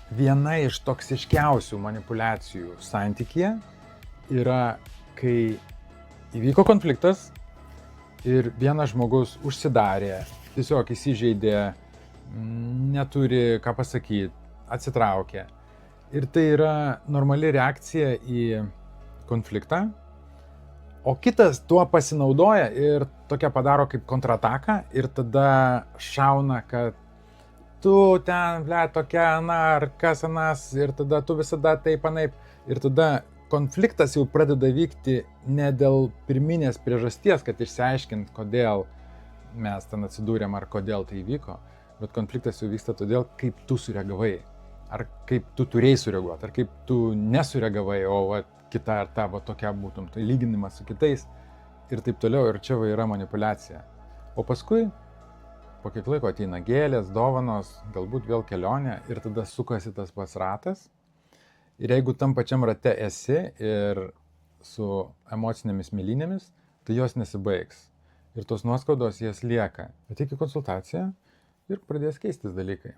Viena iš toksiškiausių manipuliacijų santykyje yra, kai įvyko konfliktas ir vienas žmogus užsidarė, tiesiog įsižeidė, neturi ką pasakyti, atsitraukė. Ir tai yra normali reakcija į konfliktą, o kitas tuo pasinaudoja ir tokia padaro kaip kontrataką ir tada šauna, kad tu ten, tokia, ar kas anas, ir tada tu visada taip anaip. Ir tada konfliktas jau pradeda vykti ne dėl pirminės priežasties, kad išsiaiškint, kodėl mes ten atsidūrėm ar kodėl tai įvyko, bet konfliktas jau vyksta todėl, kaip tu sureagavai. Ar kaip tu turėjai sureaguoti, ar kaip tu nesureagavai, o kita ar tavo tokia būtum, tai lyginimas su kitais ir taip toliau, ir čia yra manipuliacija. O paskui po kiek laiko ateina gėlės, dovanos, galbūt vėl kelionė ir tada sukasi tas pats ratas. Ir jeigu tam pačiam rate esi ir su emocinėmis mėlynėmis, tai jos nesibaigs. Ir tos nuoskaudos jas lieka. Ateik į konsultaciją ir pradės keistis dalykai.